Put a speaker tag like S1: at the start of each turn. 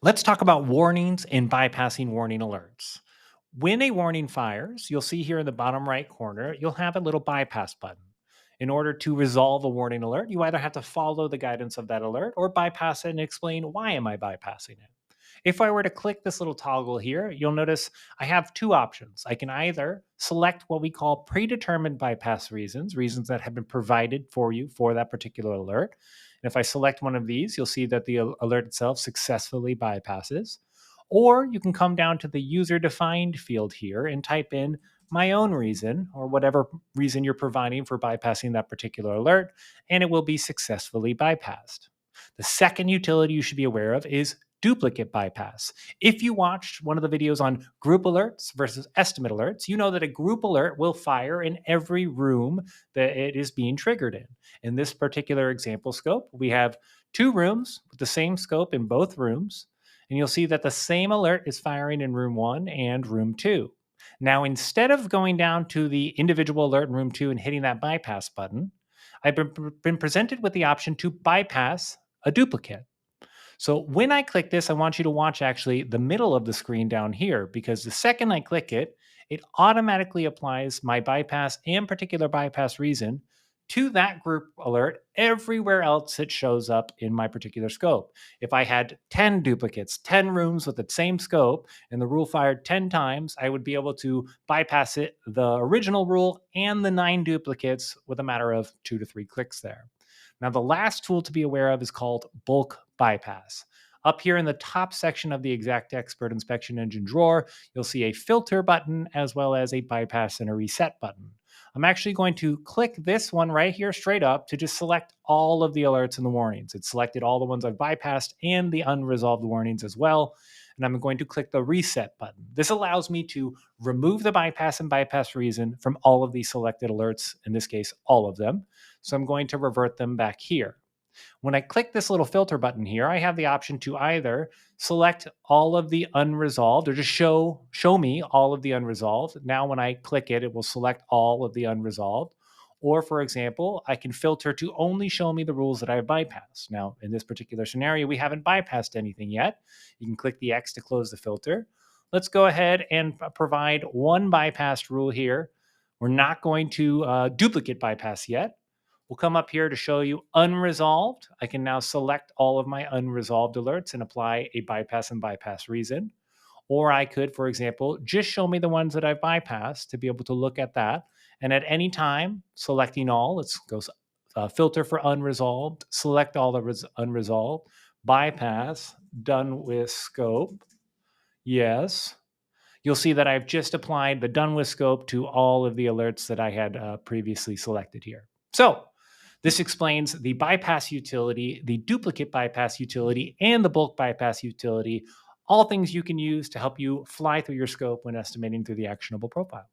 S1: Let's talk about warnings and bypassing warning alerts. When a warning fires, you'll see here in the bottom right corner, you'll have a little bypass button. In order to resolve a warning alert, you either have to follow the guidance of that alert or bypass it and explain why am I bypassing it. If I were to click this little toggle here, you'll notice I have two options. I can either select what we call predetermined bypass reasons, reasons that have been provided for you for that particular alert. And if I select one of these, you'll see that the alert itself successfully bypasses. Or you can come down to the user defined field here and type in my own reason or whatever reason you're providing for bypassing that particular alert, and it will be successfully bypassed. The second utility you should be aware of is duplicate bypass. If you watched one of the videos on group alerts versus estimate alerts, you know that a group alert will fire in every room that it is being triggered in. In this particular example scope, we have two rooms with the same scope in both rooms, and you'll see that the same alert is firing in room 1 and room 2. Now, instead of going down to the individual alert in room 2 and hitting that bypass button, I've been presented with the option to bypass a duplicate. So when I click this, I want you to watch actually the middle of the screen down here, because the second I click it, it automatically applies my bypass and particular bypass reason to that group alert everywhere else it shows up in my particular scope. If I had 10 duplicates, 10 rooms with the same scope, and the rule fired 10 times, I would be able to bypass it, the original rule, and the 9 duplicates with a matter of 2 to 3 clicks there. Now, the last tool to be aware of is called bulk bypass. Up here in the top section of the XactXpert inspection engine drawer, you'll see a filter button as well as a bypass and a reset button. I'm actually going to click this one right here straight up to just select all of the alerts and the warnings. It's selected all the ones I've bypassed and the unresolved warnings as well. And I'm going to click the reset button. This allows me to remove the bypass and bypass reason from all of these selected alerts, in this case, all of them. So I'm going to revert them back here. When I click this little filter button here, I have the option to either select all of the unresolved or just show me all of the unresolved. Now, when I click it, it will select all of the unresolved. Or, for example, I can filter to only show me the rules that I've bypassed. Now, in this particular scenario, we haven't bypassed anything yet. You can click the X to close the filter. Let's go ahead and provide one bypassed rule here. We're not going to duplicate bypass yet. We'll come up here to show you unresolved. I can now select all of my unresolved alerts and apply a bypass and bypass reason. Or I could, for example, just show me the ones that I've bypassed to be able to look at that. And at any time, selecting all, let's go filter for unresolved, select all the unresolved, bypass, done with scope, yes. You'll see that I've just applied the done with scope to all of the alerts that I had previously selected here. So this explains the bypass utility, the duplicate bypass utility, and the bulk bypass utility, all things you can use to help you fly through your scope when estimating through the actionable profile.